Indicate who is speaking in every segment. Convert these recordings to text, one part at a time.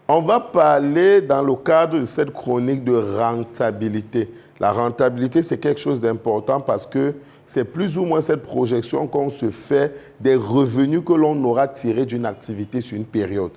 Speaker 1: On va parler dans le cadre de cette chronique de rentabilité. La rentabilité, c'est quelque chose d'important parce que c'est plus ou moins cette projection qu'on se fait des revenus que l'on aura tirés d'une activité sur une période.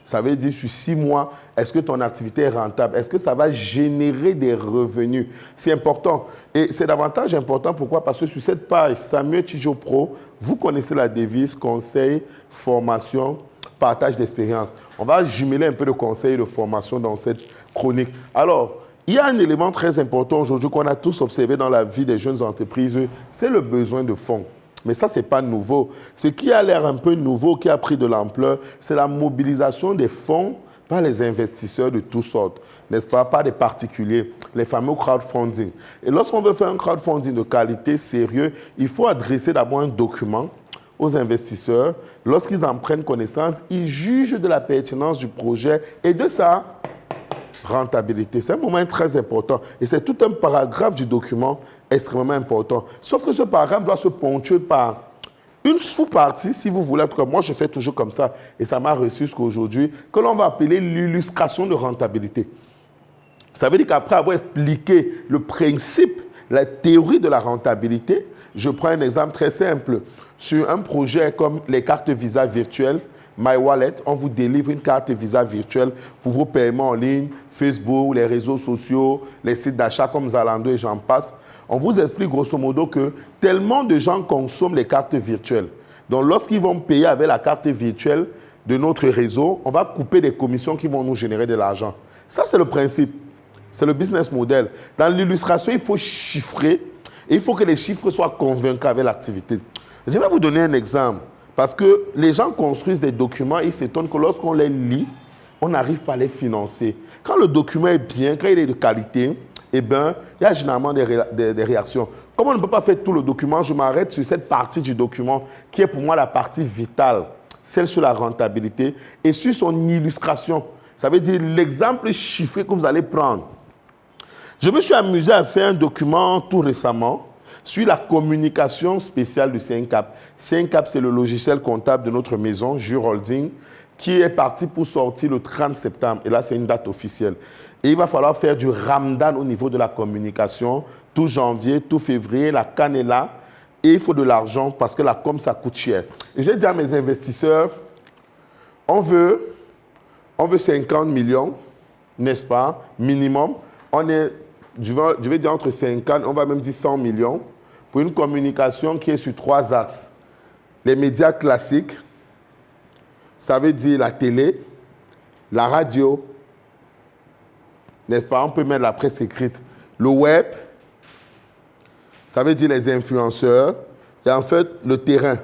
Speaker 1: Ça veut dire sur 6 mois, est-ce que ton activité est rentable? Est-ce que ça va générer des revenus? C'est important. Et c'est davantage important. Pourquoi? Parce que sur cette page Samuel Tidjo Pro, vous connaissez la devise conseil, formation, partage d'expérience. On va jumeler un peu de conseils et de formation dans cette chronique. Alors, il y a un élément très important aujourd'hui qu'on a tous observé dans la vie des jeunes entreprises, c'est le besoin de fonds. Mais ça, ce n'est pas nouveau. Ce qui a l'air un peu nouveau, qui a pris de l'ampleur, c'est la mobilisation des fonds par les investisseurs de toutes sortes, n'est-ce pas, par des particuliers, les fameux crowdfunding. Et lorsqu'on veut faire un crowdfunding de qualité, sérieux, il faut adresser d'abord un document aux investisseurs. Lorsqu'ils en prennent connaissance, ils jugent de la pertinence du projet et de sa rentabilité. C'est un moment très important et c'est tout un paragraphe du document extrêmement important. Sauf que ce paragraphe doit se ponctuer par une sous-partie, si vous voulez. En tout cas, moi, je fais toujours comme ça et ça m'a reçu jusqu'à aujourd'hui, que l'on va appeler l'illustration de rentabilité. Ça veut dire qu'après avoir expliqué le principe, la théorie de la rentabilité, je prends un exemple très simple. Sur un projet comme les cartes Visa virtuelles, MyWallet, on vous délivre une carte Visa virtuelle pour vos paiements en ligne, Facebook, les réseaux sociaux, les sites d'achat comme Zalando et j'en passe. On vous explique grosso modo que tellement de gens consomment les cartes virtuelles. Donc lorsqu'ils vont payer avec la carte virtuelle de notre réseau, on va couper des commissions qui vont nous générer de l'argent. Ça, c'est le principe. C'est le business model. Dans l'illustration, il faut chiffrer et il faut que les chiffres soient convaincants avec l'activité. Je vais vous donner un exemple. Parce que les gens construisent des documents, ils s'étonnent que lorsqu'on les lit, on n'arrive pas à les financer. Quand le document est bien, quand il est de qualité, eh bien, il y a généralement des réactions. Comme on ne peut pas faire tout le document, je m'arrête sur cette partie du document qui est pour moi la partie vitale, celle sur la rentabilité et sur son illustration. Ça veut dire l'exemple chiffré que vous allez prendre. Je me suis amusé à faire un document tout récemment sur la communication spéciale du CNCAP. CNCAP, c'est le logiciel comptable de notre maison, Jure Holding, qui est parti pour sortir le 30 septembre. Et là, c'est une date officielle. Et il va falloir faire du Ramadan au niveau de la communication. Tout janvier, tout février, la canne est là. Et il faut de l'argent parce que la com, ça coûte cher. Et j'ai dit à mes investisseurs, on veut 50 millions, n'est-ce pas, minimum. Je vais dire entre 50, on va même dire 100 millions. Pour une communication qui est sur 3 axes. Les médias classiques, ça veut dire la télé, la radio, n'est-ce pas? On peut mettre la presse écrite. Le web, ça veut dire les influenceurs, et en fait, le terrain.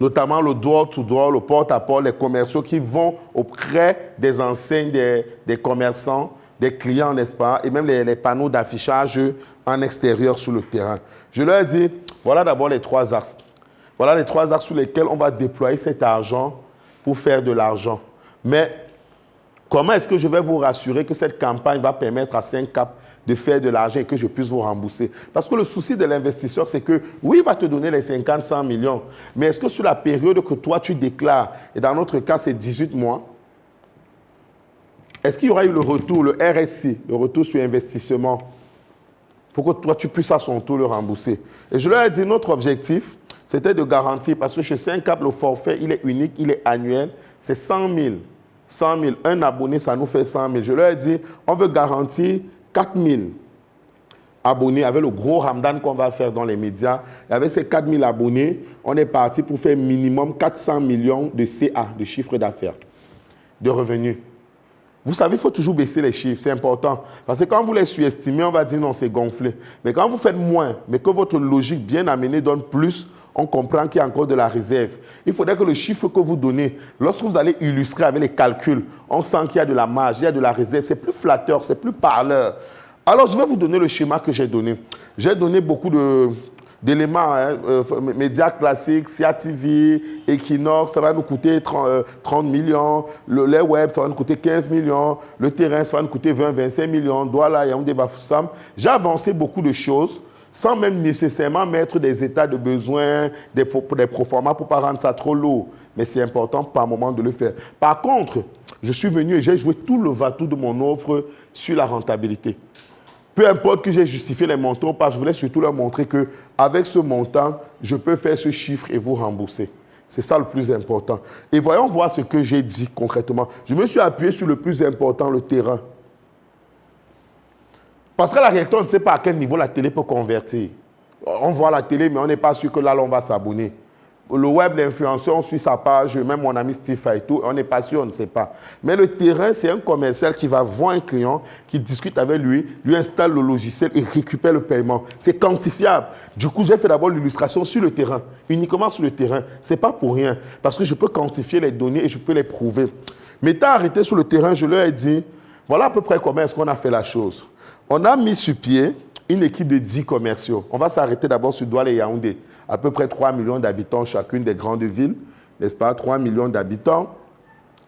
Speaker 1: Notamment le door-to-door, le porte-à-porte, les commerciaux qui vont auprès des enseignes, des commerçants, des clients, n'est-ce pas? Et même les panneaux d'affichage en extérieur sur le terrain. Je leur ai dit, voilà d'abord les 3 axes. Voilà les 3 axes sur lesquels on va déployer cet argent pour faire de l'argent. Mais comment est-ce que je vais vous rassurer que cette campagne va permettre à CNCAP de faire de l'argent et que je puisse vous rembourser? Parce que le souci de l'investisseur, c'est que oui, il va te donner les 50, 100 millions. Mais est-ce que sur la période que toi, tu déclares, et dans notre cas, c'est 18 mois, est-ce qu'il y aura eu le retour, le RSI, le retour sur investissement, pour que toi, tu puisses à son tour le rembourser? Et je leur ai dit, notre objectif, c'était de garantir, parce que chez CNCAP, le forfait, il est unique, il est annuel, c'est 100 000. 100 000. Un abonné, ça nous fait 100 000. Je leur ai dit, on veut garantir 4 000 abonnés avec le gros Ramadan qu'on va faire dans les médias. Et avec ces 4 000 abonnés, on est parti pour faire minimum 400 millions de CA, de chiffre d'affaires, de revenus. Vous savez, il faut toujours baisser les chiffres, c'est important. Parce que quand vous les surestimez, on va dire non, c'est gonflé. Mais quand vous faites moins, mais que votre logique bien amenée donne plus, on comprend qu'il y a encore de la réserve. Il faudrait que le chiffre que vous donnez, lorsque vous allez illustrer avec les calculs, on sent qu'il y a de la marge, il y a de la réserve, c'est plus flatteur, c'est plus parleur. Alors, je vais vous donner le schéma que j'ai donné. J'ai donné beaucoup de d'éléments, médias classiques, CATV, Equinox, ça va nous coûter 30 millions, les web, ça va nous coûter 15 millions, le terrain, ça va nous coûter 20-25 millions, Douala, Yaoundé, Bafoussam. J'ai avancé beaucoup de choses sans même nécessairement mettre des états de besoin, des proformas pour ne pas rendre ça trop lourd. Mais c'est important par moment de le faire. Par contre, je suis venu et j'ai joué tout le va-tout de mon offre sur la rentabilité. Peu importe que j'ai justifié les montants, parce que je voulais surtout leur montrer qu'avec ce montant, je peux faire ce chiffre et vous rembourser. C'est ça le plus important. Et voyons voir ce que j'ai dit concrètement. Je me suis appuyé sur le plus important, le terrain. Parce que la réalité, on ne sait pas à quel niveau la télé peut convertir. On voit la télé, mais on n'est pas sûr que là, on va s'abonner. Le web, l'influenceur, on suit sa page, même mon ami Steve et tout, on n'est pas sûr, on ne sait pas. Mais le terrain, c'est un commercial qui va voir un client, qui discute avec lui, lui installe le logiciel et récupère le paiement. C'est quantifiable. Du coup, j'ai fait d'abord l'illustration sur le terrain, uniquement sur le terrain. Ce n'est pas pour rien, parce que je peux quantifier les données et je peux les prouver. M'étant arrêté sur le terrain, je leur ai dit, voilà à peu près comment est-ce qu'on a fait la chose. On a mis sur pied une équipe de 10 commerciaux. On va s'arrêter d'abord sur Douala et Yaoundé. À peu près 3 millions d'habitants chacune des grandes villes, n'est-ce pas? 3 millions d'habitants,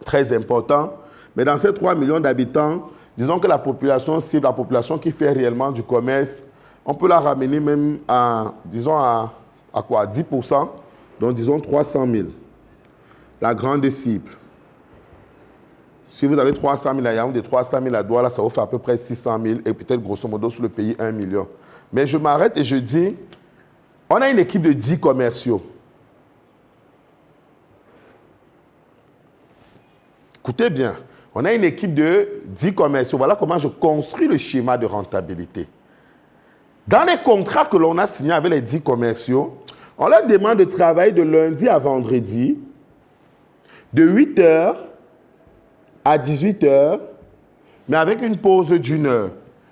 Speaker 1: très important. Mais dans ces 3 millions d'habitants, disons que la population cible, la population qui fait réellement du commerce, on peut la ramener même à, disons, à quoi? 10%, donc disons 300 000. La grande cible. Si vous avez 300 000 à Yaoundé, 300 000 à Douala, ça vous fait à peu près 600 000 et peut-être grosso modo sur le pays 1 million. Mais je m'arrête et je dis, on a une équipe de 10 commerciaux. Écoutez bien, on a une équipe de 10 commerciaux. Voilà comment je construis le schéma de rentabilité. Dans les contrats que l'on a signés avec les 10 commerciaux, on leur demande de travailler de lundi à vendredi, de 8 h à 18 h, mais avec une pause d'1 heure,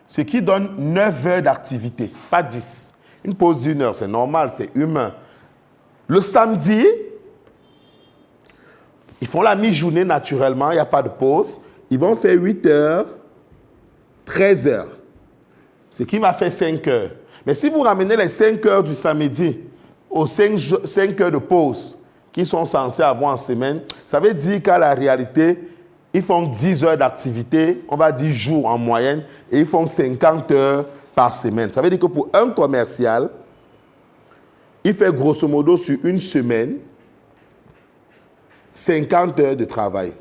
Speaker 1: ce qui donne 9 heures d'activité, pas 10. Une pause d'1 heure, c'est normal, c'est humain. Le samedi, ils font la mi-journée naturellement, il n'y a pas de pause. Ils vont faire 8 heures, 13 heures, ce qui va faire 5 heures. Mais si vous ramenez les 5 heures du samedi aux 5 heures de pause qu'ils sont censés avoir en semaine, ça veut dire qu'à la réalité, ils font 10 heures d'activité, on va dire jour en moyenne, et ils font 50 heures par semaine. Ça veut dire que pour un commercial, il fait grosso modo sur une semaine 50 heures de travail.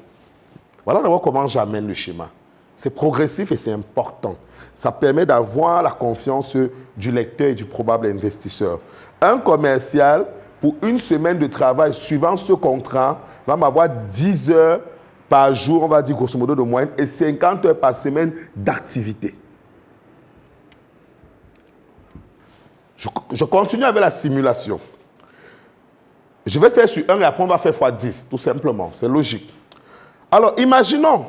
Speaker 1: Voilà d'abord comment j'amène le schéma. C'est progressif et c'est important. Ça permet d'avoir la confiance du lecteur et du probable investisseur. Un commercial, pour une semaine de travail, suivant ce contrat, va m'avoir 10 heures par jour, on va dire grosso modo de moyenne, et 50 heures par semaine d'activité. Je continue avec la simulation. Je vais faire sur 1 et après on va faire x10, tout simplement. C'est logique. Alors, imaginons,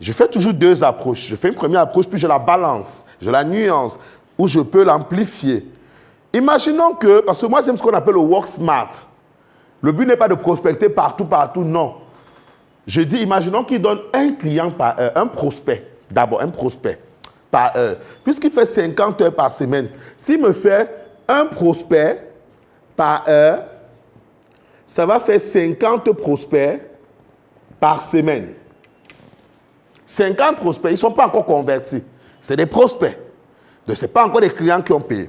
Speaker 1: je fais toujours 2 approches. Je fais une première approche, puis je la balance, je la nuance, ou je peux l'amplifier. Imaginons que, parce que moi j'aime ce qu'on appelle le work smart. Le but n'est pas de prospecter partout, non. Je dis, imaginons qu'il donne un client par heure, un prospect, d'abord un prospect par heure. Puisqu'il fait 50 heures par semaine, s'il me fait un prospect par heure, ça va faire 50 prospects par semaine. 50 prospects, ils ne sont pas encore convertis. C'est des prospects. Donc, ce n'est pas encore des clients qui ont payé.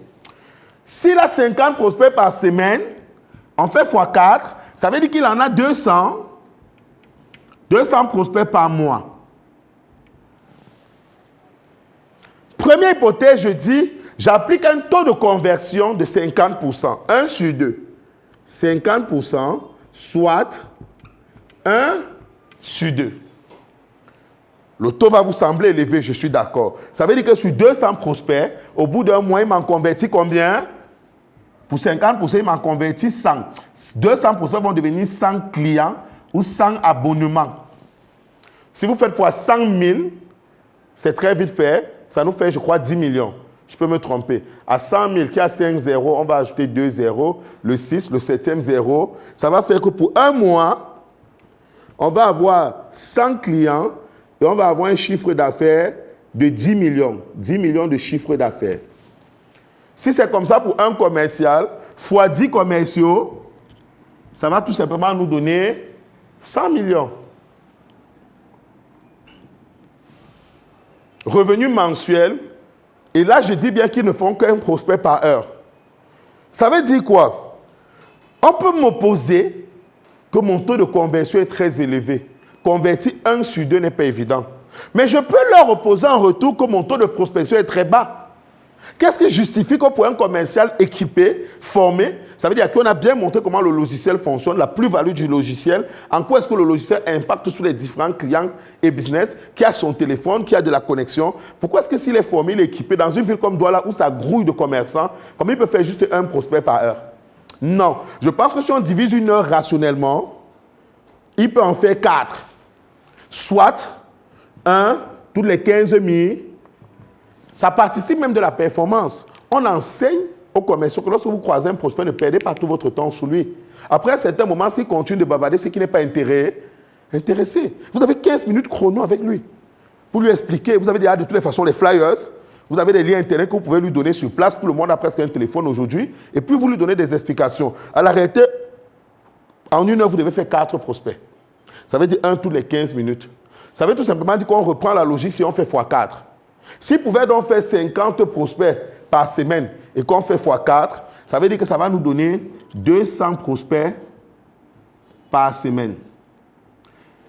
Speaker 1: S'il a 50 prospects par semaine, on fait x4, ça veut dire qu'il en a 200 prospects par mois. Première hypothèse, je dis, j'applique un taux de conversion de 50%, 1 sur 2. 50%, soit 1 sur 2. Le taux va vous sembler élevé, je suis d'accord. Ça veut dire que sur 200 prospects, au bout d'un mois, il m'en convertit combien? Pour 50%, il m'en convertit 100. 200 prospects vont devenir 100 clients ou 100 abonnements. Si vous faites fois 100 000, c'est très vite fait. Ça nous fait, je crois, 10 millions. Je peux me tromper. À 100 000 qui a 5 zéros, on va ajouter 2 zéros, le 6, le 7e zéro. Ça va faire que pour un mois, on va avoir 100 clients et on va avoir un chiffre d'affaires de 10 millions. 10 millions de chiffre d'affaires. Si c'est comme ça pour un commercial, fois 10 commerciaux, ça va tout simplement nous donner 100 millions. Revenu mensuel, et là je dis bien qu'ils ne font qu'un prospect par heure. Ça veut dire quoi? On peut m'opposer que mon taux de conversion est très élevé. Convertir 1 sur 2 n'est pas évident. Mais je peux leur opposer en retour que mon taux de prospection est très bas. Qu'est-ce qui justifie que pour un commercial équipé, formé, ça veut dire qu'on a bien montré comment le logiciel fonctionne, la plus-value du logiciel, en quoi est-ce que le logiciel impacte sur les différents clients et business, qui a son téléphone, qui a de la connexion. Pourquoi est-ce que s'il est formé, il est équipé dans une ville comme Douala où ça grouille de commerçants, comment il peut faire juste un prospect par heure? Non. Je pense que si on divise une heure rationnellement, il peut en faire 4. Soit 1 toutes les 15 minutes. Ça participe même de la performance. On enseigne aux commerciaux que lorsque vous croisez un prospect, ne perdez pas tout votre temps sur lui. Après un certain moment, s'il continue de bavarder, c'est qu'il n'est pas intéressé. Vous avez 15 minutes chrono avec lui pour lui expliquer. Vous avez déjà de toutes les façons les flyers. Vous avez des liens internet que vous pouvez lui donner sur place. Tout le monde a presque un téléphone aujourd'hui. Et puis, vous lui donnez des explications. À la réalité, en une heure, vous devez faire 4 prospects. Ça veut dire 1 toutes les 15 minutes. Ça veut tout simplement dire qu'on reprend la logique si on fait x4. S'il pouvait donc faire 50 prospects par semaine et qu'on fait x4, ça veut dire que ça va nous donner 200 prospects par semaine.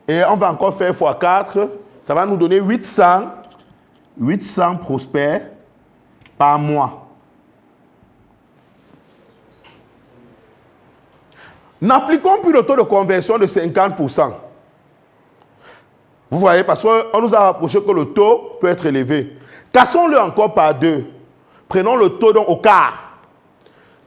Speaker 1: Et on va encore faire x4, ça va nous donner 800 prospects par mois. N'appliquons plus le taux de conversion de 50%. Vous voyez, parce qu'on nous a rapproché que le taux peut être élevé. Cassons-le encore par 2. Prenons le taux donc au quart.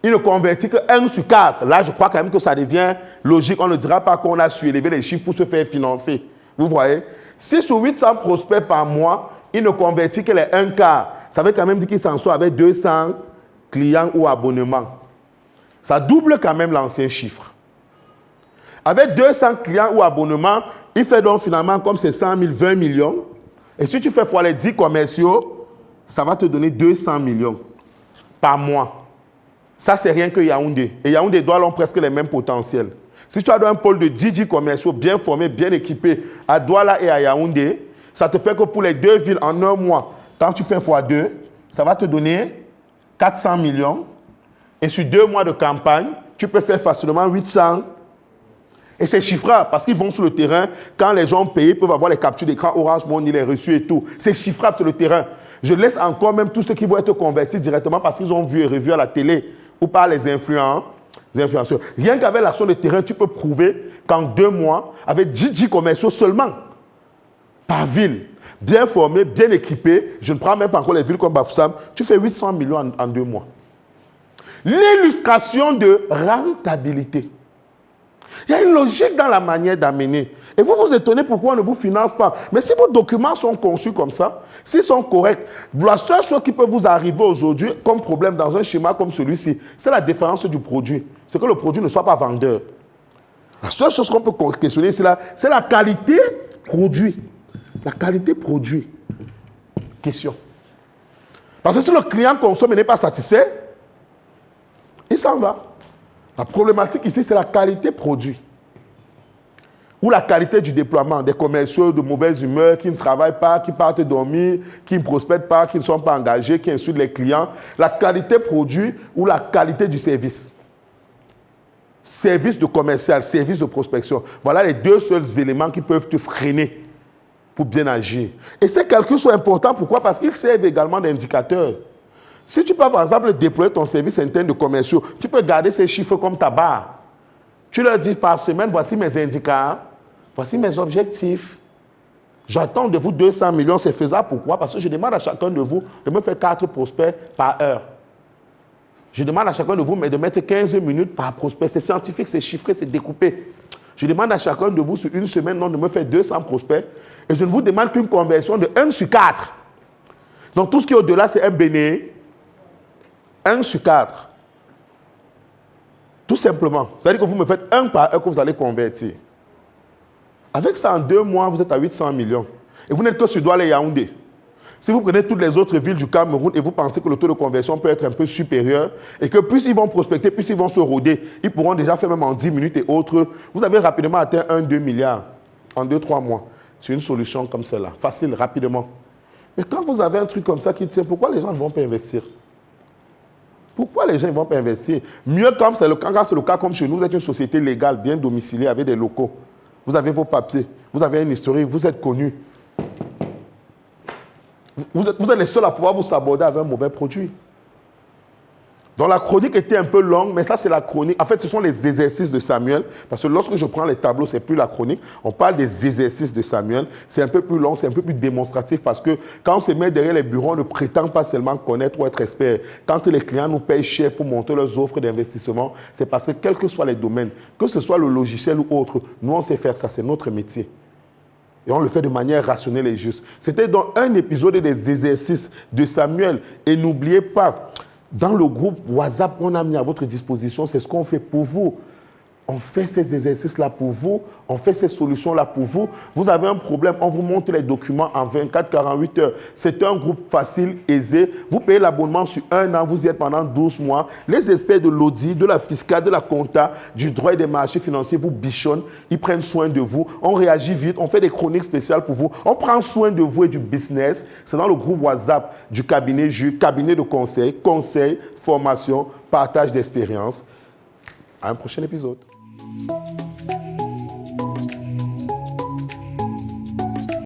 Speaker 1: Il ne convertit que 1 sur 4. Là, je crois quand même que ça devient logique. On ne dira pas qu'on a surélevé les chiffres pour se faire financer. Vous voyez? Si sur 800 prospects par mois, il ne convertit que les 1 quart, ça veut quand même dire qu'il s'en sort avec 200 clients ou abonnements. Ça double quand même l'ancien chiffre. Avec 200 clients ou abonnements, il fait donc finalement comme c'est 100 000, 20 millions. Et si tu fais fois les 10 commerciaux, ça va te donner 200 millions par mois. Ça, c'est rien que Yaoundé. Et Yaoundé doit avoir presque les mêmes potentiels. Si tu as un pôle de 10 commerciaux bien formés, bien équipés à Douala et à Yaoundé, ça te fait que pour les 2 villes en un mois, quand tu fais x2, ça va te donner 400 millions. Et sur 2 mois de campagne, tu peux faire facilement 800. Et c'est chiffrable parce qu'ils vont sur le terrain. Quand les gens payent, ils peuvent avoir les captures d'écran Orange Money, les reçus et tout. C'est chiffrable sur le terrain. Je laisse encore même tous ceux qui vont être convertis directement parce qu'ils ont vu et revu à la télé ou par les influenceurs. Rien qu'avec l'action de terrain, tu peux prouver qu'en 2 mois, avec 10 commerciaux seulement, par ville, bien formés, bien équipés, je ne prends même pas encore les villes comme Bafoussam, tu fais 800 millions en 2 mois. L'illustration de rentabilité. Il y a une logique dans la manière d'amener. Et vous vous étonnez pourquoi on ne vous finance pas. Mais si vos documents sont conçus comme ça, s'ils sont corrects, la seule chose qui peut vous arriver aujourd'hui comme problème dans un schéma comme celui-ci, c'est la différence du produit. C'est que le produit ne soit pas vendeur. La seule chose qu'on peut questionner, c'est la qualité produit. La qualité produit. Question. Parce que si le client consomme et n'est pas satisfait, il s'en va. La problématique ici, c'est la qualité produit. Ou la qualité du déploiement des commerciaux de mauvaise humeur qui ne travaillent pas, qui partent dormir, qui ne prospèrent pas, qui ne sont pas engagés, qui insultent les clients. La qualité produit ou la qualité du service. Service de commercial, service de prospection. Voilà les 2 seuls éléments qui peuvent te freiner pour bien agir. Et ces calculs sont importants. Pourquoi? Parce qu'ils servent également d'indicateurs. Si tu peux, par exemple, déployer ton service interne de commerciaux, tu peux garder ces chiffres comme ta barre. Tu leur dis par semaine, voici mes indicateurs, voici mes objectifs. J'attends de vous 200 millions, c'est faisable. Pourquoi? Parce que je demande à chacun de vous de me faire 4 prospects par heure. Je demande à chacun de vous de mettre 15 minutes par prospect. C'est scientifique, c'est chiffré, c'est découpé. Je demande à chacun de vous sur une semaine de me faire 200 prospects. Et je ne vous demande qu'une conversion de 1 sur 4. Donc tout ce qui est au-delà, c'est un béné. 1 sur 4. Tout simplement. C'est-à-dire que vous me faites 1 par 1 que vous allez convertir. Avec ça, en 2 mois, vous êtes à 800 millions. Et vous n'êtes que sur Douala et Yaoundé. Si vous prenez toutes les autres villes du Cameroun et vous pensez que le taux de conversion peut être un peu supérieur et que plus ils vont prospecter, plus ils vont se rôder, ils pourront déjà faire même en 10 minutes et autres, vous avez rapidement atteint 1-2 milliards en 2-3 mois. C'est une solution comme celle-là, facile, rapidement. Mais quand vous avez un truc comme ça qui tient, pourquoi les gens ne vont pas investir? Pourquoi les gens ne vont pas investir? Mieux quand c'est le cas comme chez nous, vous êtes une société légale, bien domiciliée, avec des locaux. Vous avez vos papiers, vous avez une historique, vous êtes connu. Vous êtes les seuls à pouvoir vous saborder avec un mauvais produit. Donc la chronique était un peu longue, mais ça c'est la chronique. En fait, ce sont les exercices de Samuel. Parce que lorsque je prends les tableaux, ce n'est plus la chronique. On parle des exercices de Samuel. C'est un peu plus long, c'est un peu plus démonstratif parce que quand on se met derrière les bureaux, on ne prétend pas seulement connaître ou être expert. Quand les clients nous payent cher pour monter leurs offres d'investissement, c'est parce que quels que soient les domaines, que ce soit le logiciel ou autre, nous on sait faire ça, c'est notre métier. Et on le fait de manière rationnelle et juste. C'était dans un épisode des exercices de Samuel. Et n'oubliez pas, dans le groupe WhatsApp qu'on a mis à votre disposition, c'est ce qu'on fait pour vous. On fait ces exercices-là pour vous, on fait ces solutions-là pour vous. Vous avez un problème, on vous montre les documents en 24-48 heures. C'est un groupe facile, aisé. Vous payez l'abonnement sur 1 an, vous y êtes pendant 12 mois. Les experts de l'audit, de la fiscale, de la compta, du droit et des marchés financiers vous bichonnent, ils prennent soin de vous. On réagit vite, on fait des chroniques spéciales pour vous. On prend soin de vous et du business. C'est dans le groupe WhatsApp du cabinet JUS, cabinet de conseil, formation, partage d'expérience. À un prochain épisode.